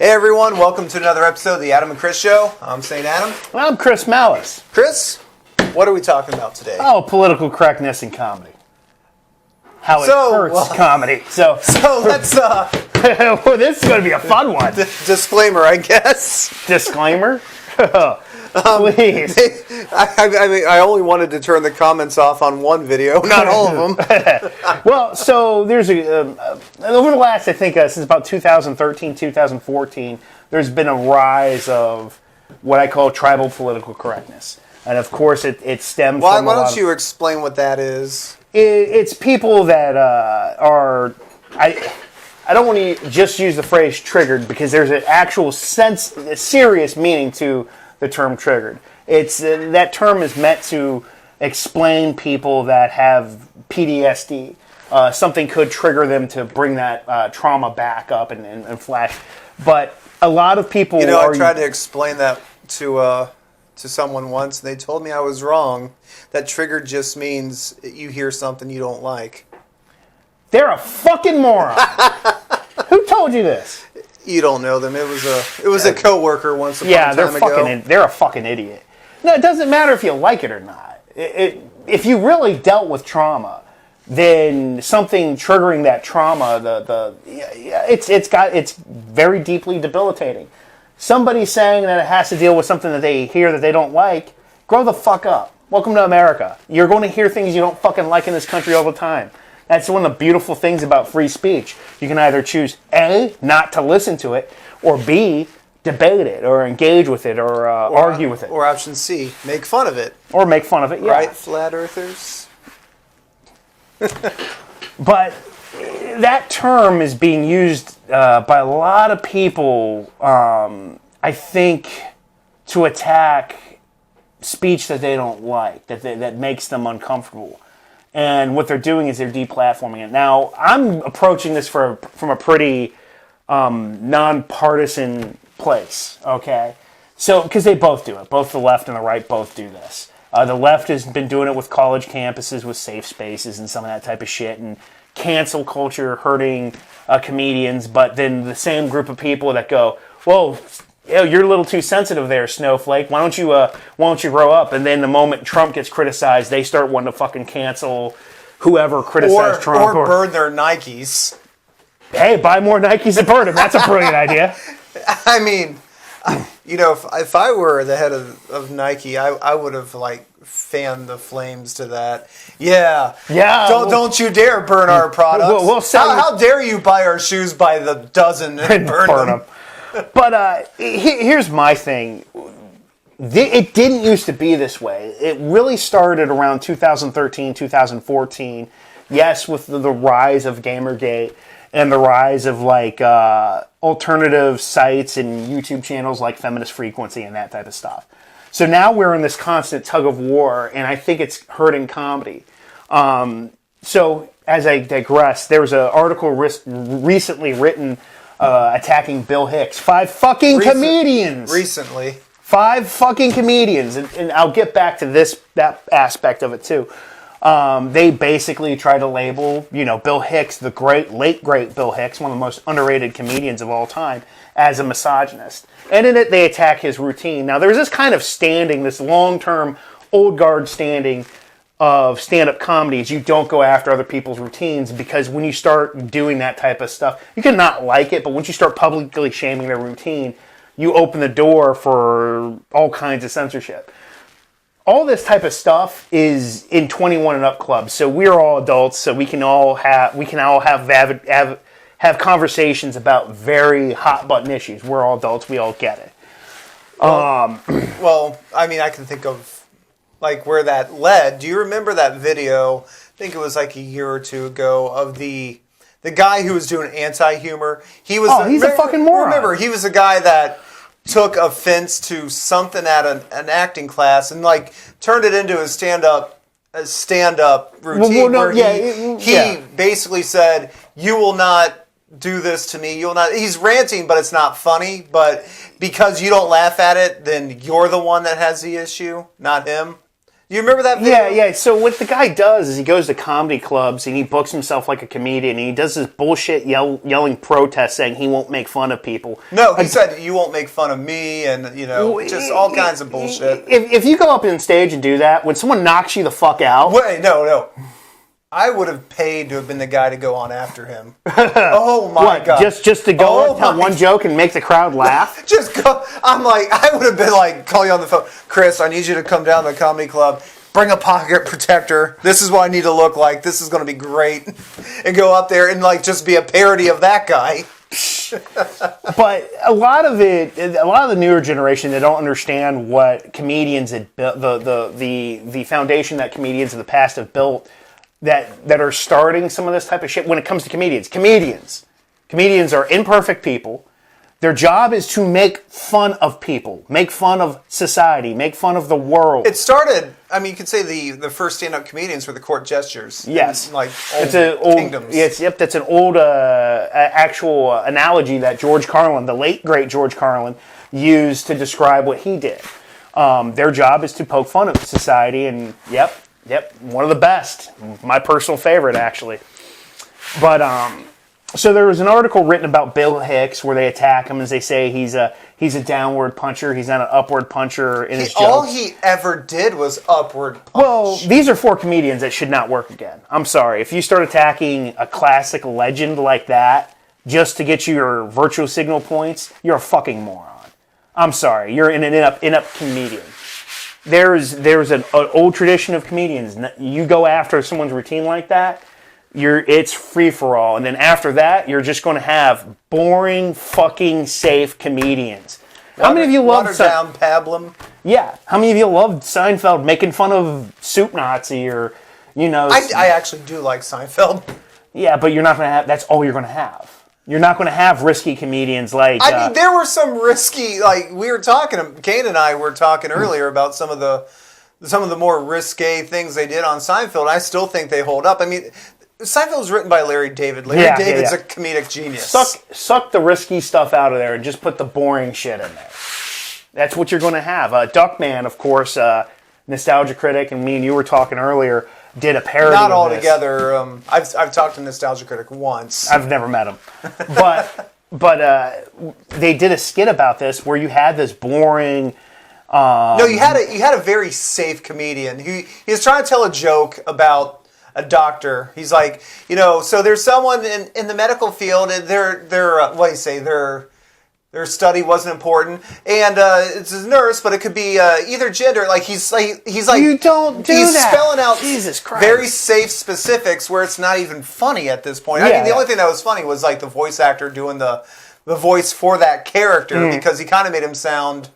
Hey everyone, welcome to another episode of the Adam and Chris Show. I'm St. Adam. I'm Chris Malice. Chris, what are we talking about today? Oh, political correctness in comedy. How it hurts comedy. So let's... well, this is going to be a fun one. Disclaimer, I guess. Disclaimer? Please. I only wanted to turn the comments off on one video, not all of them. Well, so there's over the last, I think, since about 2013, 2014, there's been a rise of what I call tribal political correctness. And of course, it stems from... Why don't you explain what that is? It's people that are... I don't want to just use the phrase triggered because there's an actual sense, a serious meaning to the term triggered. It's that term is meant to explain people that have PTSD. Something could trigger them to bring that trauma back up and flash. But a lot of people... I tried to explain that to someone once, and they told me I was wrong. That triggered just means you hear something you don't like. They're a fucking moron. Who told you this? You don't know them. It was a coworker once upon a time ago. They're a fucking idiot. No, it doesn't matter if you like it or not. If you really dealt with trauma, then something triggering that trauma, it's very deeply debilitating. Somebody saying that it has to deal with something that they hear that they don't like, grow the fuck up. Welcome to America. You're going to hear things you don't fucking like in this country all the time. That's one of the beautiful things about free speech. You can either choose A, not to listen to it, or B, debate it, or engage with it, or argue with it. Or option C, make fun of it. Or make fun of it, yeah. Right, flat earthers? But that term is being used by a lot of people, I think, to attack speech that they don't like, that makes them uncomfortable. And what they're doing is they're deplatforming it. Now, I'm approaching this from a pretty nonpartisan place, okay? So, because they both do it. Both the left and the right both do this. The left has been doing it with college campuses, with safe spaces and some of that type of shit, and cancel culture hurting comedians, but then the same group of people that go, whoa, you're a little too sensitive there, Snowflake. Why don't you grow up? And then the moment Trump gets criticized, they start wanting to fucking cancel whoever criticized Trump. Or burn their Nikes. Hey, buy more Nikes and burn them. That's a brilliant idea. I mean, if I were the head of Nike, I would have fanned the flames to that. Yeah. Don't you dare burn our products. How dare you buy our shoes by the dozen and burn them? But here's my thing. It didn't used to be this way. It really started around 2013, 2014. Yes, with the rise of Gamergate and the rise of alternative sites and YouTube channels like Feminist Frequency and that type of stuff. So now we're in this constant tug of war, and I think it's hurting comedy. So as I digress, there was an article recently written attacking Bill Hicks. 5 fucking comedians. Recently. 5 fucking comedians. And I'll get back to that aspect of it too. They basically try to label, Bill Hicks, the late great Bill Hicks, one of the most underrated comedians of all time, as a misogynist. And in it, they attack his routine. Now, there's this kind of standing, this long-term, old guard standing of stand-up comedies. You don't go after other people's routines, because when you start doing that type of stuff, you can not like it, but once you start publicly shaming their routine, you open the door for all kinds of censorship. All this type of stuff is in 21 and up clubs, so we're all adults, so we can all have conversations about very hot button issues. We're all adults, we all get it. Well, I mean, I can think of where that led. Do you remember that video? I think it was a year or two ago of the guy who was doing anti-humor. He's a fucking moron. Remember, he was a guy that took offense to something at an acting class and turned it into a stand-up routine where he basically said, "You will not do this to me. You'll not." He's ranting, but it's not funny. But because you don't laugh at it, then you're the one that has the issue, not him. You remember that video? Yeah. So what the guy does is he goes to comedy clubs and he books himself like a comedian and he does this bullshit yelling protest saying he won't make fun of people. No, he said you won't make fun of me and, just all kinds of bullshit. If you go up on stage and do that, when someone knocks you the fuck out... Wait, no. I would have paid to have been the guy to go on after him. Oh my God. Just to go and tell one joke and make the crowd laugh? Just go. I'm like, I would have been like, call you on the phone. Chris, I need you to come down to the comedy club. Bring a pocket protector. This is what I need to look like. This is going to be great. And go up there and like just be a parody of that guy. But a lot of the newer generation, they don't understand what comedians had built, the foundation that comedians of the past have built that are starting some of this type of shit when it comes to comedians. Comedians are imperfect people. Their job is to make fun of people, make fun of society, make fun of the world. It started, you could say the first stand-up comedians were the court gestures. Yes. In, like old kingdoms. That's an old actual analogy that George Carlin, the late, great George Carlin, used to describe what he did. Their job is to poke fun of society, and yep, one of the best. My personal favorite, actually. But so there was an article written about Bill Hicks where they attack him as they say he's a downward puncher. He's not an upward puncher in his jokes. All he ever did was upward punch. Well, these are four comedians that should not work again. I'm sorry. If you start attacking a classic legend like that just to get you your virtual signal points, you're a fucking moron. I'm sorry. You're an in-up comedian. There's an old tradition of comedians. You go after someone's routine like that, it's free for all, and then after that, you're just going to have boring, fucking safe comedians. How many of you love down pablum? Yeah. How many of you loved Seinfeld making fun of Soup Nazi or I actually do like Seinfeld. Yeah, but you're not going to have. That's all you're going to have. You're not going to have risky comedians like... there were some risky... Like, we were talking... Kane and I were talking earlier about some of the more risque things they did on Seinfeld. I still think they hold up. Seinfeld was written by Larry David. Larry David's a comedic genius. Suck the risky stuff out of there and just put the boring shit in there. That's what you're going to have. Duckman, of course, Nostalgia Critic, and me and you were talking earlier... did a parody Not of altogether. I've talked to Nostalgia Critic once. I've never met him. But they did a skit about this where you had this boring... No, you had a very safe comedian. He was trying to tell a joke about a doctor. He's like, so there's someone in the medical field, and their study wasn't important, and it's a nurse, but it could be either gender. Like he's like you don't do he's that. Spelling out Jesus Christ. Very safe specifics where it's not even funny at this point. The only thing that was funny was like the voice actor doing the voice for that character because he kind of made him sound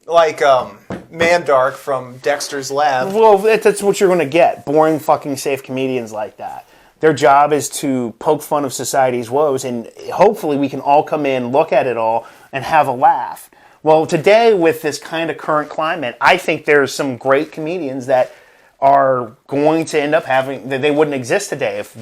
like Mandark from Dexter's Lab. Well, that's what you're going to get. Boring fucking safe comedians like that. Their job is to poke fun of society's woes, and hopefully we can all come in, look at it all, and have a laugh. Well, today, with this kind of current climate, I think there's some great comedians that are going to end up having... that they wouldn't exist today if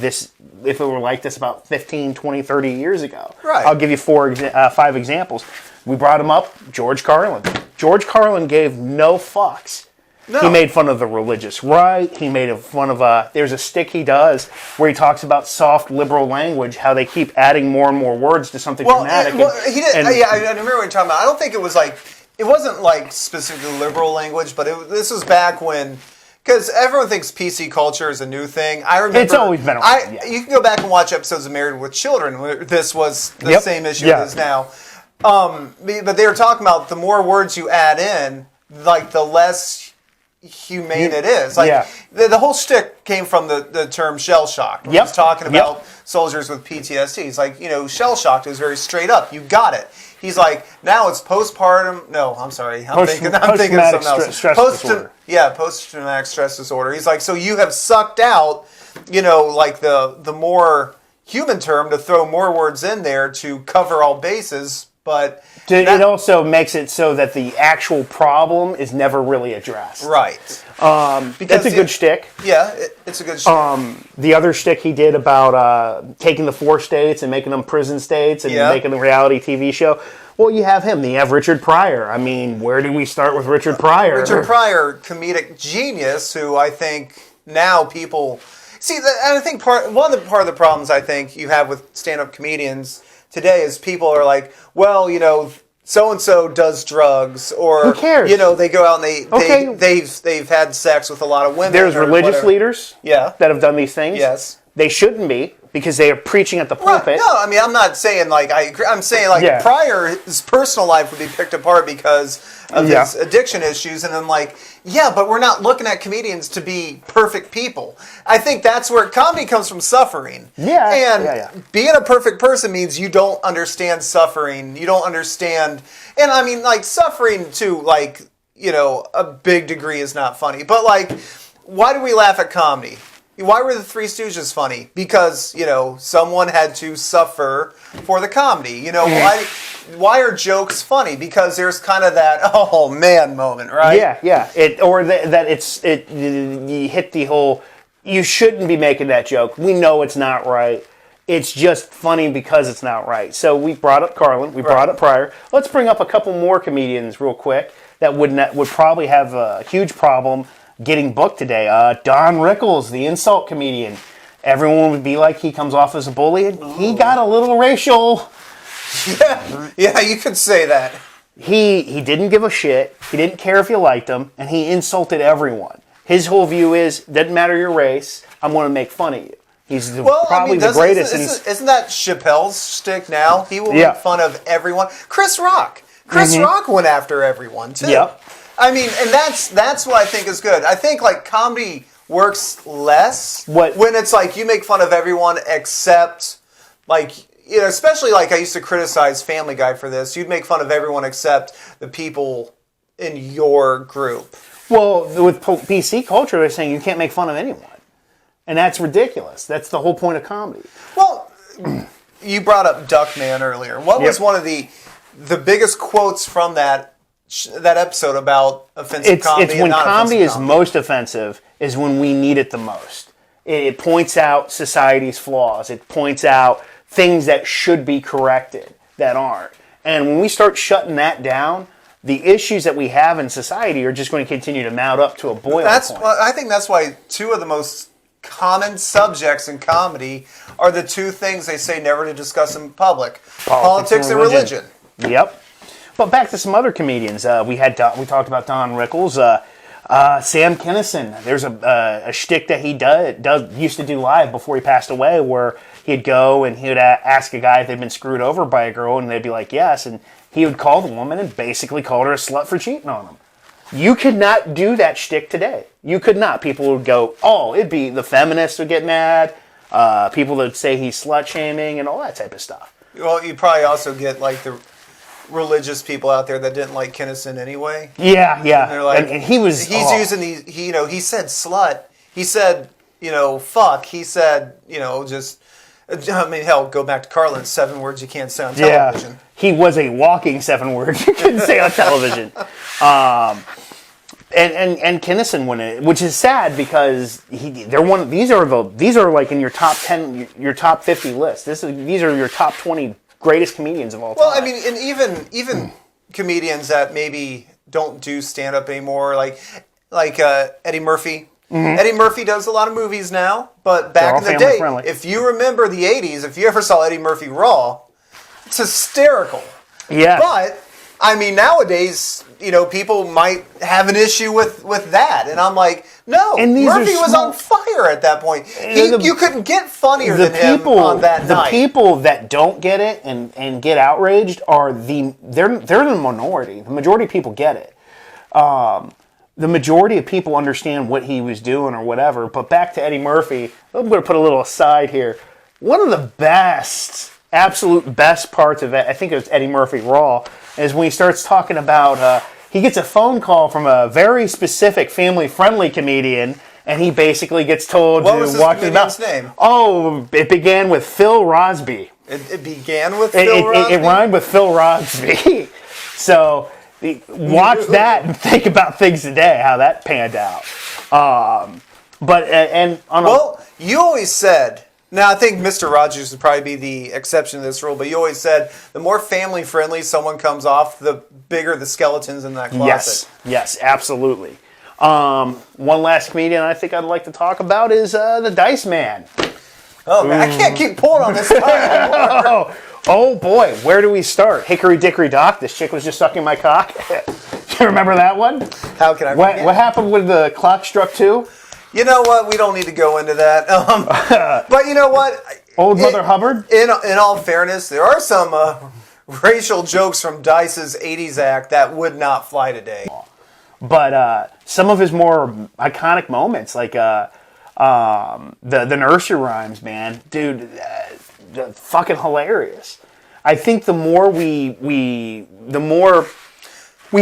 it were like this about 15, 20, 30 years ago. Right. I'll give you 5 examples. We brought him up, George Carlin. George Carlin gave no fucks. No. He made fun of the religious right. He made fun of... there's a stick he does where he talks about soft liberal language, how they keep adding more and more words to something dramatic. He did. I remember what you're talking about. I don't think it was like... It wasn't like specifically liberal language, but this was back when... Because everyone thinks PC culture is a new thing. I remember... It's always been around, You can go back and watch episodes of Married with Children where this was the same issue it is now. But they were talking about the more words you add in, like the less... humane it is. Like the whole shtick came from the term shell shocked. When he's talking about soldiers with PTSD. He's like, shell shocked is very straight up. You got it. He's like, now it's postpartum. No, I'm sorry. I'm thinking of something else. Stress disorder. Yeah, post-traumatic stress disorder. He's like, so you have sucked out, like the more human term to throw more words in there to cover all bases But it also makes it so that the actual problem is never really addressed. Right. That's a good shtick. Yeah, it's a good shtick. The other shtick he did about taking the 4 states and making them prison states and making the reality TV show. Well, you have him. You have Richard Pryor. I mean, where do we start with Richard Pryor? Richard Pryor, comedic genius, who I think now people see. And I think part of the problems I think you have with stand-up comedians today is people are like, well, so and so does drugs, or who cares? They go out and they've had sex with a lot of women. There's religious leaders, that have done these things. Yes, they shouldn't be because they are preaching at the pulpit. Right. No, I mean I'm not saying I'm saying Pryor's personal life would be picked apart because of his addiction issues, and I'm like, but we're not looking at comedians to be perfect people. I think that's where comedy comes from, suffering. Being a perfect person means you don't understand suffering. You don't understand, and I mean suffering to a big degree is not funny. But why do we laugh at comedy? Why were the Three Stooges funny? Because, someone had to suffer for the comedy. Why are jokes funny? Because there's kind of that, oh man moment, right? Yeah. You hit the whole, you shouldn't be making that joke. We know it's not right. It's just funny because it's not right. So we brought up Carlin. We brought up Pryor. Let's bring up a couple more comedians real quick that would probably have a huge problem getting booked today. Don Rickles, the insult comedian. Everyone would be like he comes off as a bully. He got a little racial. Yeah, you could say that. He didn't give a shit. He didn't care if you liked him, and he insulted everyone. His whole view is, doesn't matter your race, I'm going to make fun of you. He's probably the greatest. Isn't that Chappelle's shtick now? He will make fun of everyone. Chris Rock. Chris Rock went after everyone, too. Yep. I mean, and that's what I think is good. I think comedy works less when it's you make fun of everyone except especially I used to criticize Family Guy for this. You'd make fun of everyone except the people in your group. Well, with PC culture, they're saying you can't make fun of anyone, and that's ridiculous. That's the whole point of comedy. Well, you brought up Duckman earlier. What was one of the biggest quotes from that episode about offensive comedy? It's when comedy is most offensive is when we need it the most. It points out society's flaws. It points out things that should be corrected that aren't. And when we start shutting that down, the issues that we have in society are just going to continue to mount up to a boiling point. I think that's why two of the most common subjects in comedy are the two things they say never to discuss in public: politics and religion. Yep. But back to some other comedians. We talked about Don Rickles, Sam Kinison. There's a shtick that he used to do live before he passed away, where he'd go and he would ask a guy if they'd been screwed over by a girl, and they'd be like, yes, and he would call the woman and basically call her a slut for cheating on him. You could not do that shtick today. You could not. People would go, it'd be the feminists would get mad. People would say he's slut shaming and all that type of stuff. Well, you probably also get the religious people out there that didn't like Kinison anyway. Yeah. And they're like, and he's using these. He said slut. He said fuck. He said just. I mean, hell, go back to Carlin. 7 words you can't say on television. Yeah, he was a walking 7 words you couldn't say on television. And Kinison won it, which is sad because they're one. These are in your top 10, your top 50 list. These are your top 20 greatest comedians of all time. Well, I mean, and even comedians that maybe don't do stand up anymore, like Eddie Murphy. Mm-hmm. Eddie Murphy does a lot of movies now, but back in the day, if you remember the 80s, if you ever saw Eddie Murphy Raw, it's hysterical. Yeah. But, I mean, nowadays, people might have an issue with that. And I'm like, no, Murphy was on fire at that point. You couldn't get funnier than him on that night. The people that don't get it and get outraged are they're the minority. The majority of people get it. The majority of people understand what he was doing or whatever. But back to Eddie Murphy, I'm going to put a little aside here. One of the absolute best parts of it, I think it was Eddie Murphy Raw, is when he starts talking about, he gets a phone call from a very specific family-friendly comedian, and he basically gets told what was his comedian's name? Oh, it began with Phil Rosby. It began with Phil Rodsby? It rhymed with Phil Rodsby. So watch that and think about things today, how that panned out. You always said, now I think Mr. Rogers would probably be the exception to this rule, but you always said the more family friendly someone comes off, the bigger the skeletons in that closet. Yes, absolutely. One last comedian I think I'd like to talk about is the Dice Man. Oh, man, I can't keep pulling on this time. Oh boy, where do we start? Hickory Dickory Dock, this chick was just sucking my cock. You remember that one? How can I forget? What happened when the clock struck 2? You know what? We don't need to go into that. But you know what? Old Mother Hubbard? In all fairness, there are some racial jokes from Dice's 80s act that would not fly today. But some of his more iconic moments, like the nursery rhymes, man, dude, fucking hilarious. I think the more we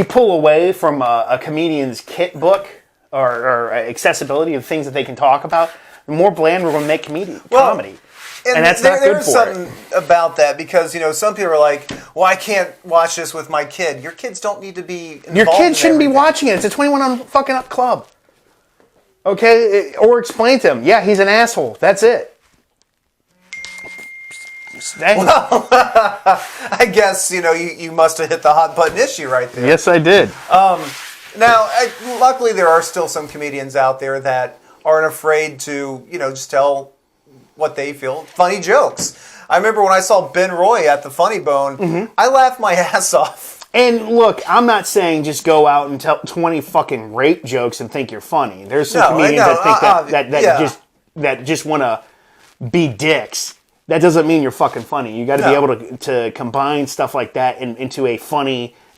pull away from a comedian's kit book or accessibility of things that they can talk about, the more bland we're going to make comedy. And that's not good for it. There's something about that because, some people are like, well, I can't watch this with my kid. Your kids don't need to be involved. Your kid shouldn't be watching it. It's a 21 on fucking up club. Okay? Or explain to him, yeah, he's an asshole. That's it. Well, I guess, you must have hit the hot button issue right there. Yes, I did. Now, luckily there are still some comedians out there that aren't afraid to, just tell what they feel. Funny jokes. I remember when I saw Ben Roy at the Funny Bone, I laughed my ass off. And look, I'm not saying just go out and tell 20 fucking rape jokes and think you're funny. There's some comedians that think that just want to be dicks. That doesn't mean you're fucking funny. You got to be able to combine stuff like that into a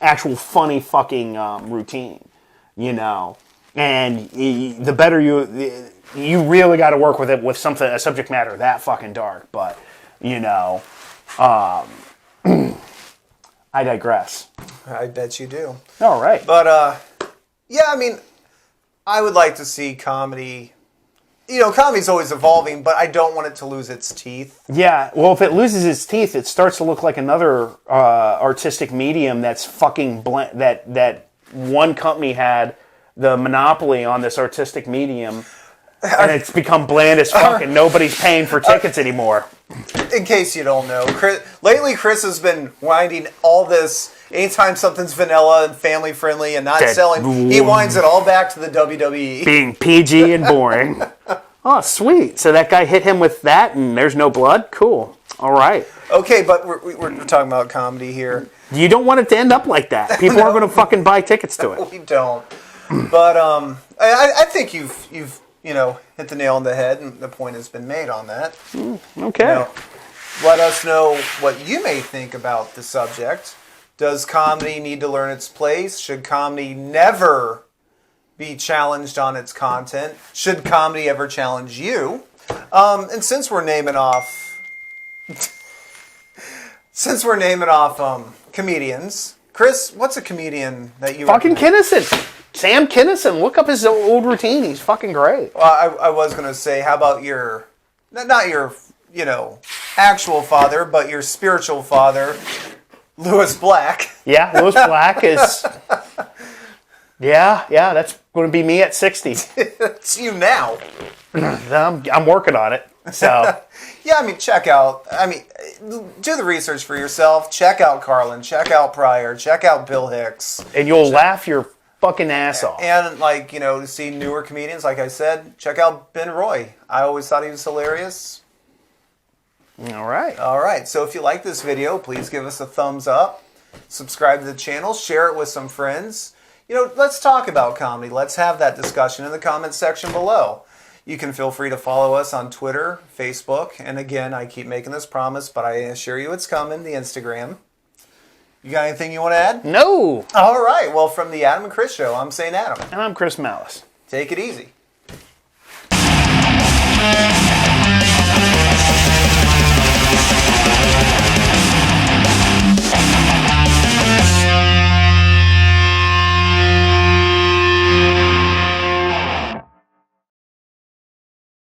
actual funny fucking routine, And the better you really got to work with it with a subject matter that fucking dark. But I digress. I bet you do. All right. But I would like to see comedy. Comedy's always evolving, but I don't want it to lose its teeth. Yeah, well, if it loses its teeth, it starts to look like another artistic medium that's fucking that one company had the monopoly on this artistic medium, and it's become bland as fuck, and nobody's paying for tickets anymore. In case you don't know, lately Chris has been winding all this. Anytime something's vanilla and family friendly and not selling, he winds it all back to the WWE. Being PG and boring. Oh, sweet. So that guy hit him with that and there's no blood? Cool. All right. Okay, but we're talking about comedy here. You don't want it to end up like that. People are going to fucking buy tickets to it. We don't. But I think you've hit the nail on the head and the point has been made on that. Okay. Let us know what you may think about the subject. Does comedy need to learn its place? Should comedy never be challenged on its content? Should comedy ever challenge you? And since we're naming off comedians, Chris, what's a comedian that you fucking Kinnison? Sam Kinnison. Look up his old routine. He's fucking great. Well, I was going to say, how about not your, actual father, but your spiritual father, Lewis Black. Yeah, Lewis Black is... Yeah, that's going to be me at 60. It's you now. I'm working on it, so... Yeah, check out... do the research for yourself. Check out Carlin. Check out Pryor. Check out Bill Hicks. And you'll laugh your fucking ass off. And, to see newer comedians, like I said, check out Ben Roy. I always thought he was hilarious. All right. So if you like this video, please give us a thumbs up. Subscribe to the channel. Share it with some friends. Let's talk about comedy. Let's have that discussion in the comments section below. You can feel free to follow us on Twitter, Facebook, and again, I keep making this promise, but I assure you it's coming, the Instagram. You got anything you want to add? No. All right. Well, from the Adam and Chris Show, I'm St. Adam. And I'm Chris Malice. Take it easy.